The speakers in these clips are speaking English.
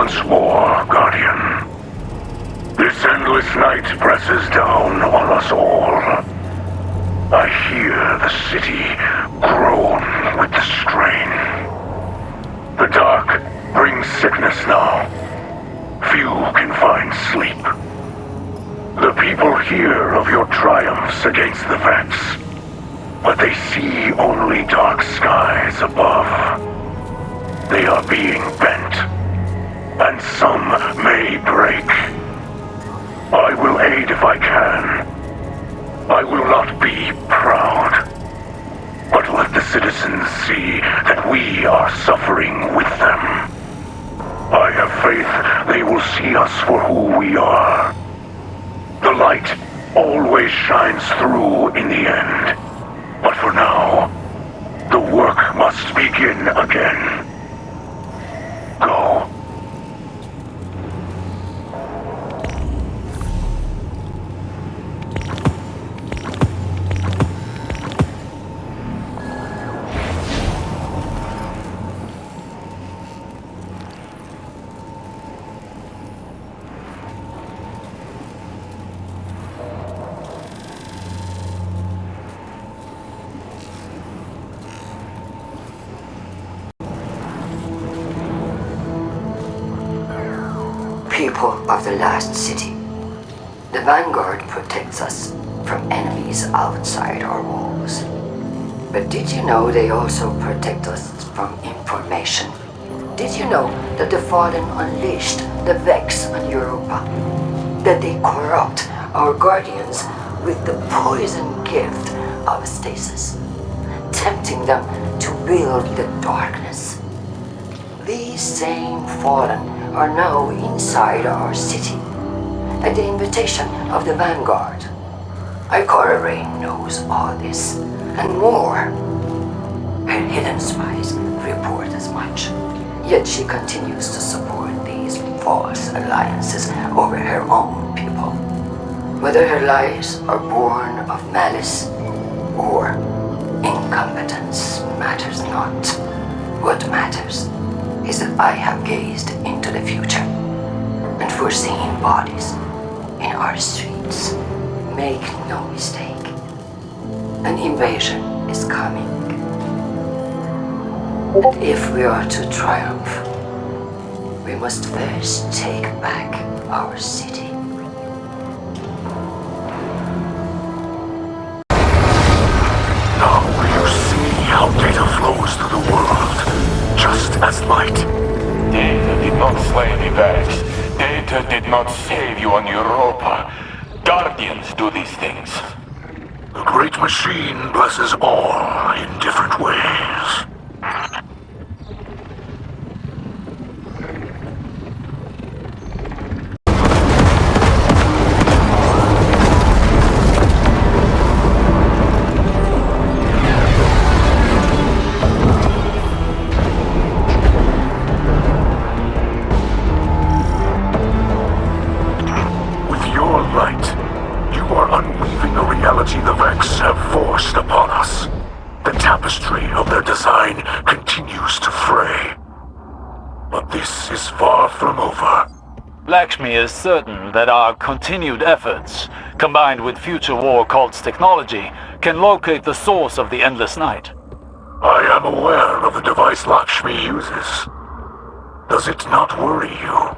once more, Guardian. This endless night presses down on us all. I hear the city groan with the strain. The dark brings sickness now. Few can find sleep. The people hear of your triumphs against the Vex, but they see only dark skies above. They are being bent, and some may break. I will aid if I can. I will not be proud, but let the citizens see that we are suffering with them. I have faith they will see us for who we are. The light always shines through in the end. But for now, the work must begin again. Go. People of the last city. The Vanguard protects us from enemies outside our walls. But did you know they also protect us from information? Did you know that the Fallen unleashed the Vex on Europa? That they corrupt our Guardians with the poison gift of stasis, tempting them to build the darkness? These same Fallen are now inside our city, at the invitation of the Vanguard. Ikora knows all this, and more. Her hidden spies report as much, yet she continues to support these false alliances over her own people. Whether her lies are born of malice or incompetence matters not. What matters is that I have gazed into the future and foreseen bodies in our streets. Make no mistake, an invasion is coming. And if we are to triumph, we must first take back our city. Now you see how data flows through the world, just as light. Data did not slay the Vex. Data did not save you on Europa. Guardians do these things. The great machine blesses all in different ways. The Vex have forced upon us. The tapestry of their design continues to fray. But this is far from over. Lakshmi is certain that our continued efforts, combined with future war cult's technology, can locate the source of the endless night. I am aware of the device Lakshmi uses. Does it not worry you?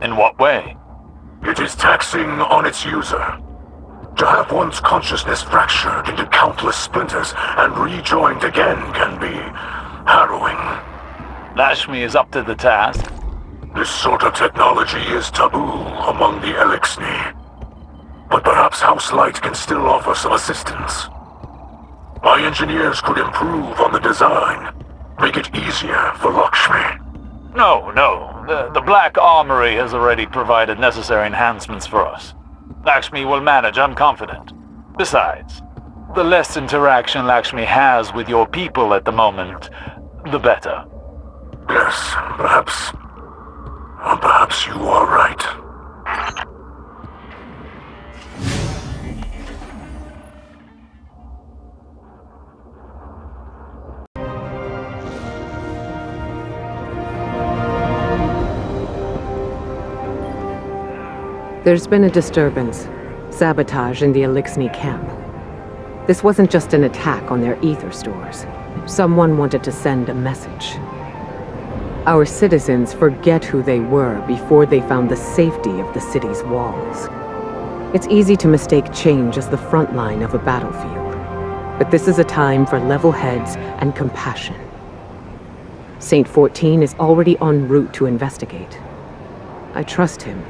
In what way? It is taxing on its user. To have one's consciousness fractured into countless splinters and rejoined again can be harrowing. Lakshmi is up to the task. This sort of technology is taboo among the Eliksni. But perhaps House Light can still offer some assistance. My engineers could improve on the design, make it easier for Lakshmi. No. The Black Armory has already provided necessary enhancements for us. Lakshmi will manage, I'm confident. Besides, the less interaction Lakshmi has with your people at the moment, the better. Yes, perhaps you are right. There's been a disturbance. Sabotage in the Eliksni camp. This wasn't just an attack on their ether stores. Someone wanted to send a message. Our citizens forget who they were before they found the safety of the city's walls. It's easy to mistake change as the front line of a battlefield. But this is a time for level heads and compassion. Saint 14 is already en route to investigate. I trust him,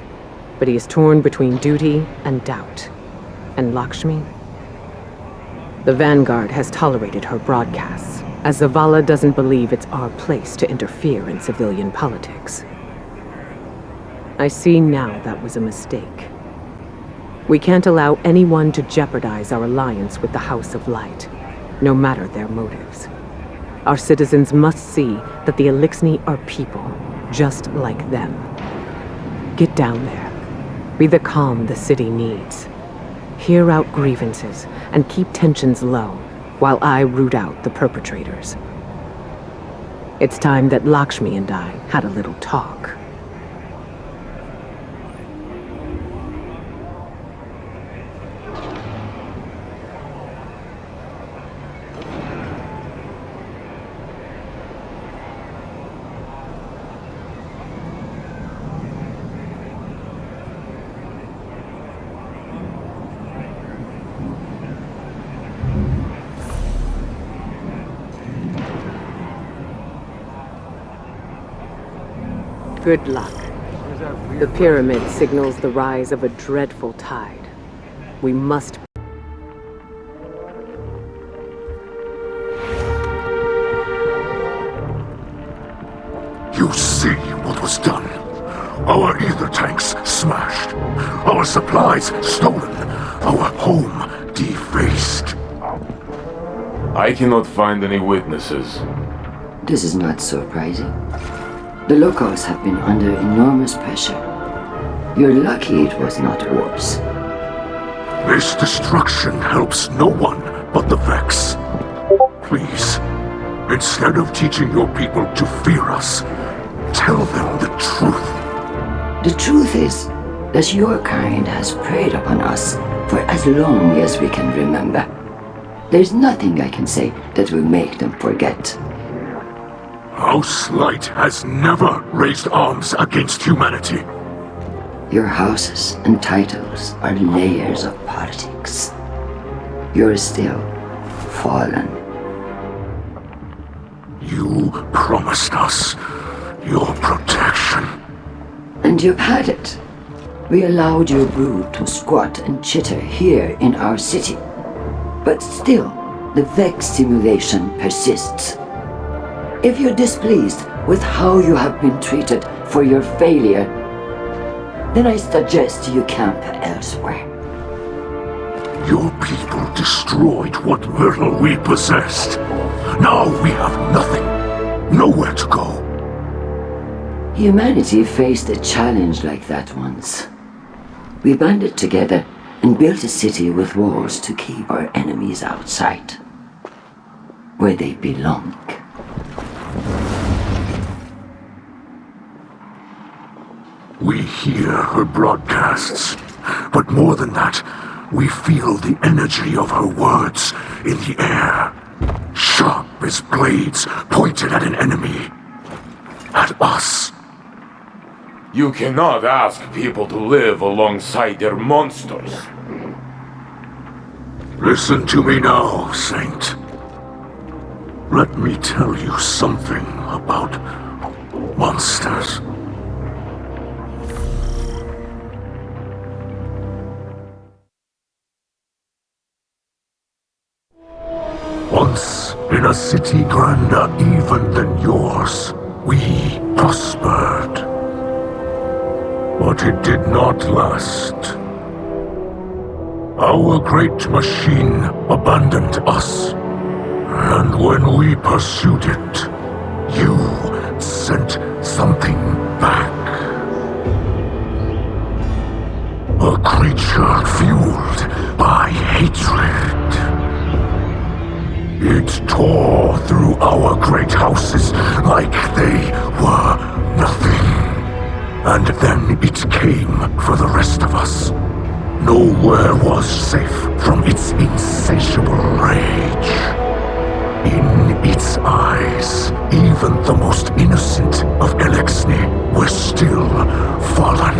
but he is torn between duty and doubt. And Lakshmi? The Vanguard has tolerated her broadcasts, as Zavala doesn't believe it's our place to interfere in civilian politics. I see now that was a mistake. We can't allow anyone to jeopardize our alliance with the House of Light, no matter their motives. Our citizens must see that the Eliksni are people, just like them. Get down there. Be the calm the city needs. Hear out grievances and keep tensions low while I root out the perpetrators. It's time that Lakshmi and I had a little talk. Good luck. The pyramid signals the rise of a dreadful tide. We must... You see what was done. Our ether tanks smashed. Our supplies stolen. Our home defaced. I cannot find any witnesses. This is not surprising. The locals have been under enormous pressure. You're lucky it was not worse. This destruction helps no one but the Vex. Please, instead of teaching your people to fear us, tell them the truth. The truth is that your kind has preyed upon us for as long as we can remember. There's nothing I can say that will make them forget. House Light has never raised arms against humanity. Your houses and titles are layers of politics. You're still fallen. You promised us your protection. And you've had it. We allowed your brood to squat and chitter here in our city. But still, the Vex simulation persists. If you're displeased with how you have been treated for your failure, then I suggest you camp elsewhere. Your people destroyed what little we possessed. Now we have nothing. Nowhere to go. Humanity faced a challenge like that once. We banded together and built a city with walls to keep our enemies outside, where they belong. We hear her broadcasts, but more than that, we feel the energy of her words in the air, sharp as blades pointed at an enemy, at us. You cannot ask people to live alongside their monsters. Listen to me now, Saint. Let me tell you something about monsters. Once, in a city grander even than yours, we prospered. But it did not last. Our great machine abandoned us. And when we pursued it, you sent something back. A creature fueled by hatred. It tore through our great houses like they were nothing. And then it came for the rest of us. Nowhere was safe from its insatiable rage. In its eyes, even the most innocent of Eliksni were still fallen.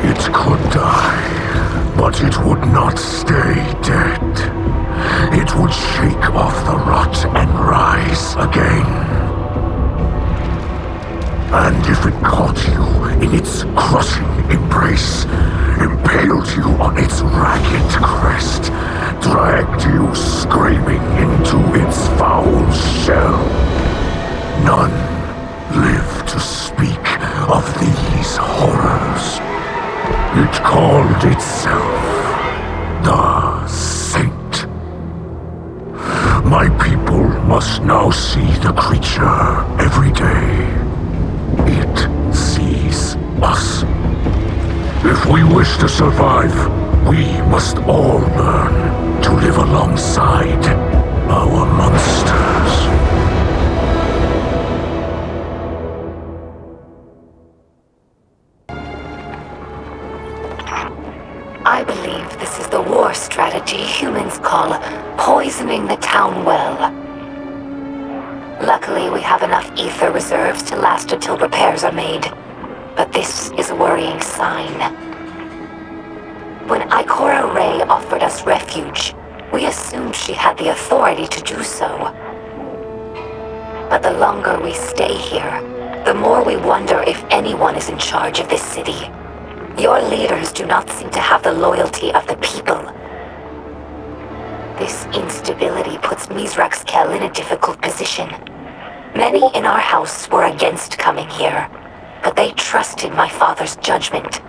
It could die, but it would not stay dead. It would shake off the rot and rise again. And if it caught you in its crushing embrace, impaled you on its ragged crest, dragged you screaming into its foul shell, none live to speak of these horrors. It called itself the Saint. My people must now see the creature every day. It sees us. If we wish to survive, we must all learn to live alongside our monsters. I believe this is the war strategy humans call poisoning the town well. Luckily, we have enough ether reserves to last until repairs are made. But this is a worrying sign. When Ikora Ray offered us refuge, we assumed she had the authority to do so. But the longer we stay here, the more we wonder if anyone is in charge of this city. Your leaders do not seem to have the loyalty of the people. This instability puts Mithrax in a difficult position. Many in our house were against coming here, but they trusted my father's judgment.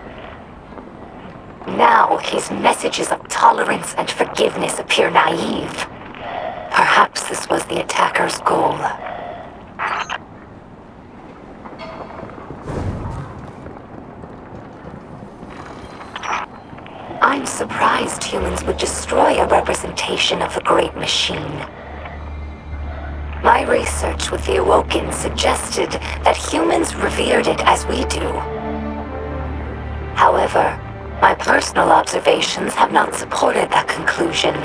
Now his messages of tolerance and forgiveness appear naive. Perhaps this was the attacker's goal. I'm surprised humans would destroy a representation of the Great Machine. My research with the Awoken suggested that humans revered it as we do. However, my personal observations have not supported that conclusion.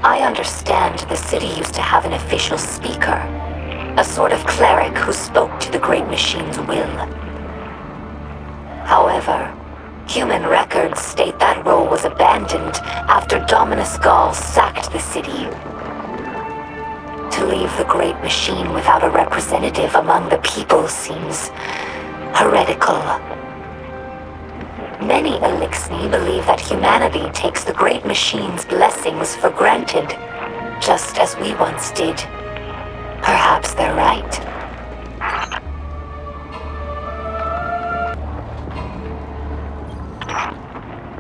I understand the city used to have an official speaker, a sort of cleric who spoke to the Great Machine's will. However, human records state that role was abandoned after Dominus Gaul sacked the city. To leave the Great Machine without a representative among the people seems heretical. Many Eliksni believe that humanity takes the Great Machine's blessings for granted, just as we once did. Perhaps they're right.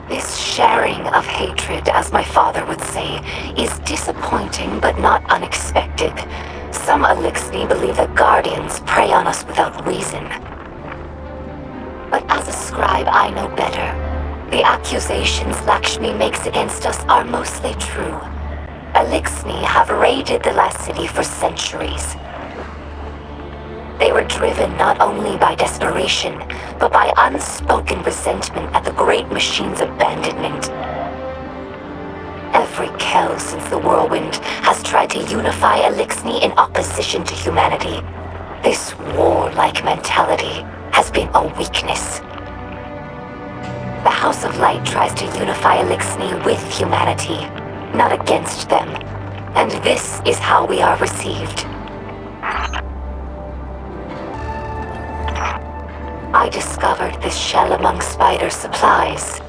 This sharing of hatred, as my father would say, is disappointing but not unexpected. Some Eliksni believe that guardians prey on us without reason. But as a scribe, I know better. The accusations Lakshmi makes against us are mostly true. Eliksni have raided the last city for centuries. They were driven not only by desperation, but by unspoken resentment at the Great Machine's abandonment. Every Kel since the Whirlwind has tried to unify Eliksni in opposition to humanity. This war-like mentality has been a weakness. The House of Light tries to unify Eliksni with humanity, not against them. And this is how we are received. I discovered this shell among spider supplies.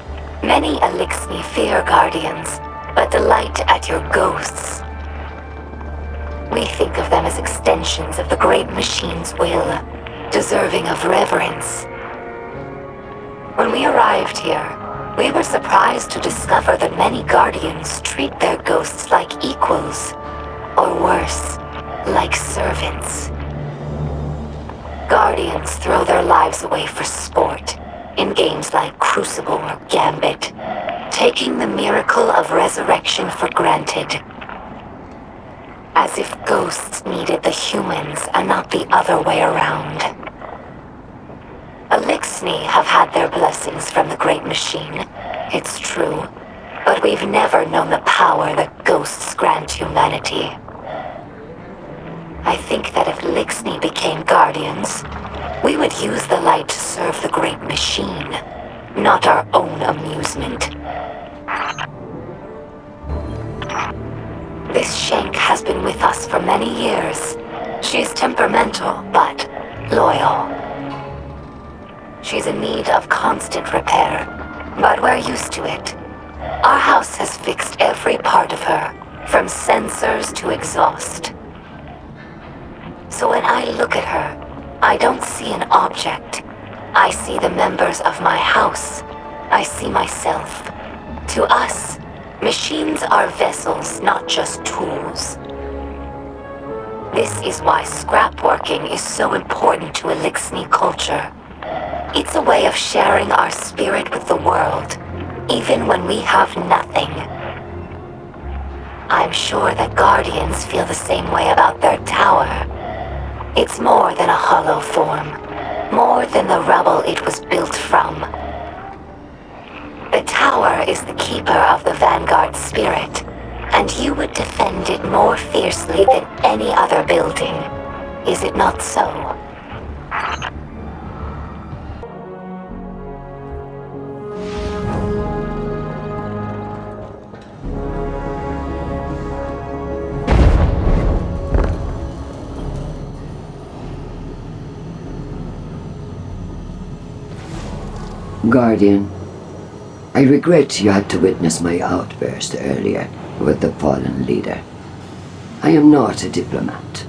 Many Eliksni fear guardians, but delight at your ghosts. We think of them as extensions of the Great Machine's will, deserving of reverence. When we arrived here, we were surprised to discover that many guardians treat their ghosts like equals, or worse, like servants. Guardians throw their lives away for sport, in games like Crucible or Gambit, taking the miracle of resurrection for granted. As if ghosts needed the humans and not the other way around. Eliksni have had their blessings from the Great Machine, it's true, but we've never known the power that ghosts grant humanity. I think that if Eliksni became Guardians, we would use the light to serve the Great Machine, not our own amusement. This Shank has been with us for many years. She's temperamental, but loyal. She's in need of constant repair, but we're used to it. Our house has fixed every part of her, from sensors to exhaust. So when I look at her, I don't see an object. I see the members of my house. I see myself. To us, machines are vessels, not just tools. This is why scrapworking is so important to Eliksni culture. It's a way of sharing our spirit with the world, even when we have nothing. I'm sure that Guardians feel the same way about their tower. It's more than a hollow form, more than the rubble it was built from. The tower is the keeper of the Vanguard spirit, and you would defend it more fiercely than any other building. Is it not so? Guardian, I regret you had to witness my outburst earlier with the fallen leader. I am not a diplomat,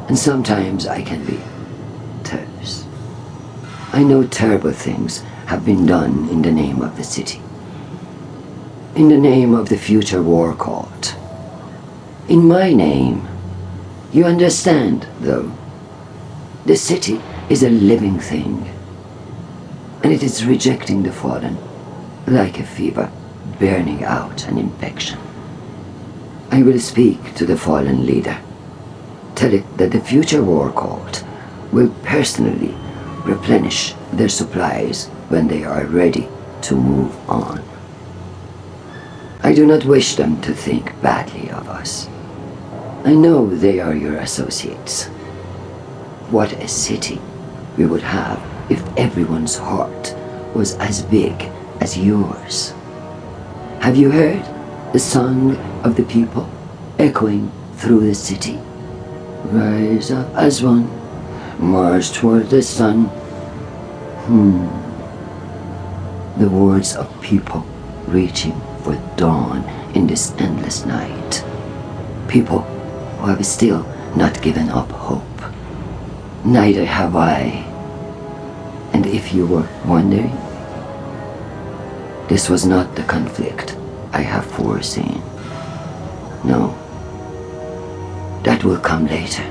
and sometimes I can be terse. I know terrible things have been done in the name of the city. In the name of the future war court. In my name. You understand, though. The city is a living thing. And it is rejecting the fallen, like a fever, burning out an infection. I will speak to the fallen leader. Tell it that the future war court will personally replenish their supplies when they are ready to move on. I do not wish them to think badly of us. I know they are your associates. What a city we would have if everyone's heart was as big as yours. Have you heard the song of the people echoing through the city? Rise up as one, march toward the sun. The words of people reaching for dawn in this endless night. People who have still not given up hope. Neither have I. And if you were wondering, this was not the conflict I have foreseen. No, that will come later.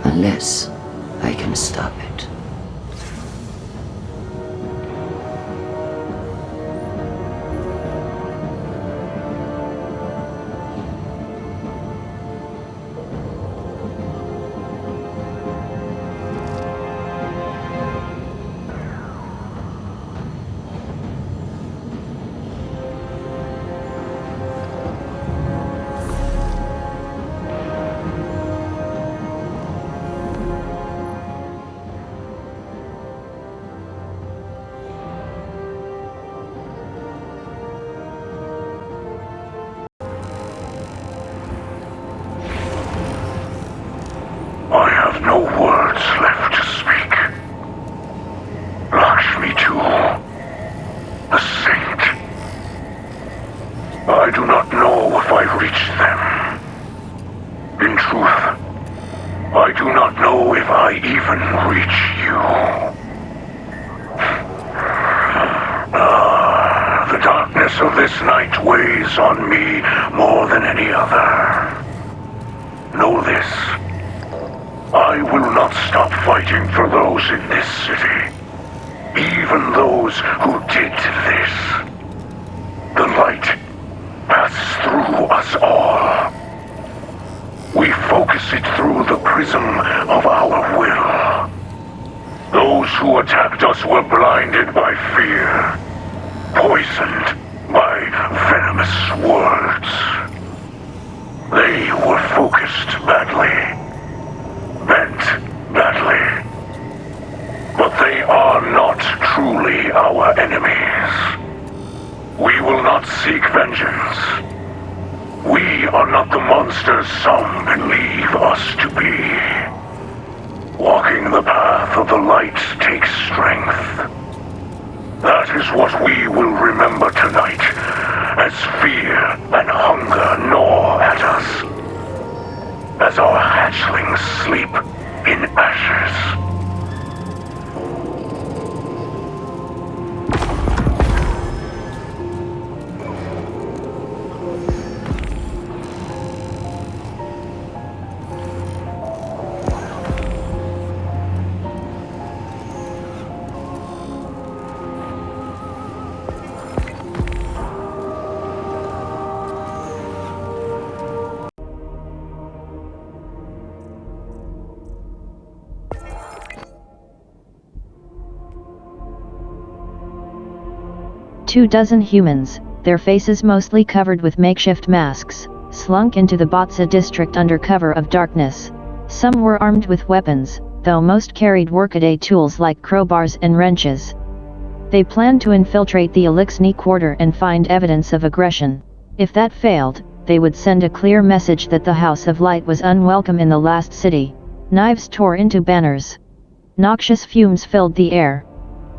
Unless I can stop it. I have no words left to speak. Lakshmi too, the saint. I do not know if I reached them. In truth, I do not know if I even reach you. The darkness of this night weighs on me more than any other. Know this. I will not stop fighting for those in this city. Even those who did this. The light passes through us all. it through the prism of our will. Those who attacked us were blinded by fear, poisoned by venomous words. They were focused badly, bent badly. But they are not truly our enemies. We will not seek vengeance. We are not the monsters some believe us to be. Walking the path of the light takes strength. That is what we will remember tonight, as fear and hunger gnaw at us, as our hatchlings sleep in ashes. 24 humans, their faces mostly covered with makeshift masks, slunk into the Botsa district under cover of darkness. Some were armed with weapons, though most carried workaday tools like crowbars and wrenches. They planned to infiltrate the Eliksni Quarter and find evidence of aggression. If that failed, they would send a clear message that the House of Light was unwelcome in the last city. Knives tore into banners. Noxious fumes filled the air.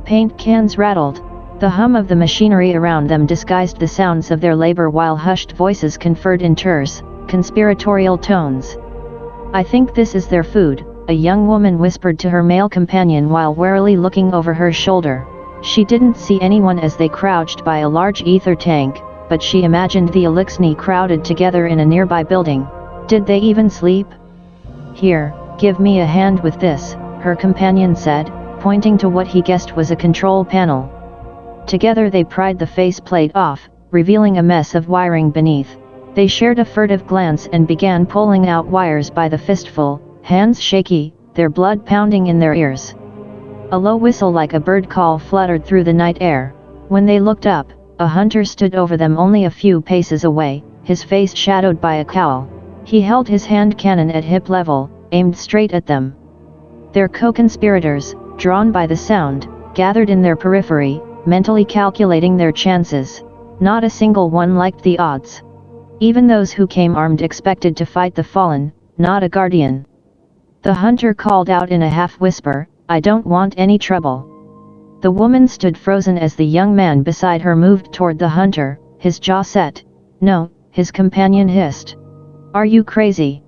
Paint cans rattled. The hum of the machinery around them disguised the sounds of their labor, while hushed voices conferred in terse, conspiratorial tones. "I think this is their food," a young woman whispered to her male companion while warily looking over her shoulder. She didn't see anyone as they crouched by a large ether tank, but she imagined the Eliksni crowded together in a nearby building. Did they even sleep? "Here, give me a hand with this," her companion said, pointing to what he guessed was a control panel. Together they pried the faceplate off, revealing a mess of wiring beneath. They shared a furtive glance and began pulling out wires by the fistful, hands shaky, their blood pounding in their ears. A low whistle like a bird call fluttered through the night air. When they looked up, a hunter stood over them only a few paces away, his face shadowed by a cowl. He held his hand cannon at hip level, aimed straight at them. Their co-conspirators, drawn by the sound, gathered in their periphery, mentally calculating their chances. Not a single one liked the odds. Even those who came armed expected to fight the fallen, not a guardian. The hunter called out in a half-whisper, "I don't want any trouble." The woman stood frozen as the young man beside her moved toward the hunter, his jaw set. "No," his companion hissed. "Are you crazy?"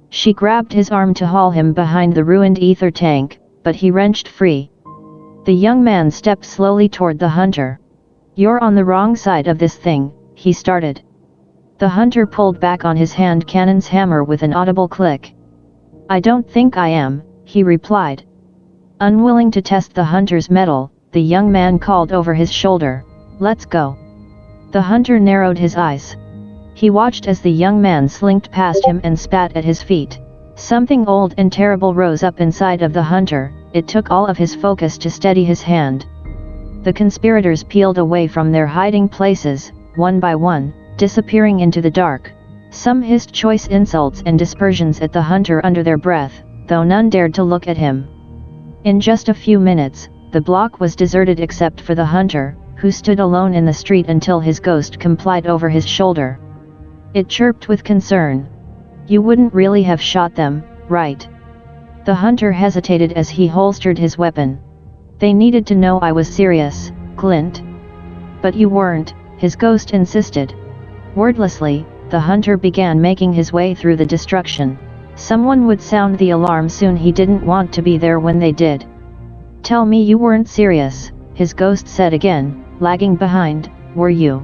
She grabbed his arm to haul him behind the ruined ether tank, but he wrenched free. The young man stepped slowly toward the hunter. "You're on the wrong side of this thing," he started. The hunter pulled back on his hand cannon's hammer with an audible click. "I don't think I am," he replied. Unwilling to test the hunter's mettle, the young man called over his shoulder, "Let's go." The hunter narrowed his eyes. He watched as the young man slinked past him and spat at his feet. Something old and terrible rose up inside of the hunter. It took all of his focus to steady his hand. The conspirators peeled away from their hiding places, one by one, disappearing into the dark. Some hissed choice insults and dispersions at the hunter under their breath, though none dared to look at him. In just a few minutes, the block was deserted except for the hunter, who stood alone in the street until his ghost complied over his shoulder. It chirped with concern. "You wouldn't really have shot them, right?" The hunter hesitated as he holstered his weapon. "They needed to know I was serious, Clint." "But you weren't," his ghost insisted. Wordlessly, the hunter began making his way through the destruction. Someone would sound the alarm soon. He didn't want to be there when they did. "Tell me you weren't serious," his ghost said again, lagging behind. "Were you?"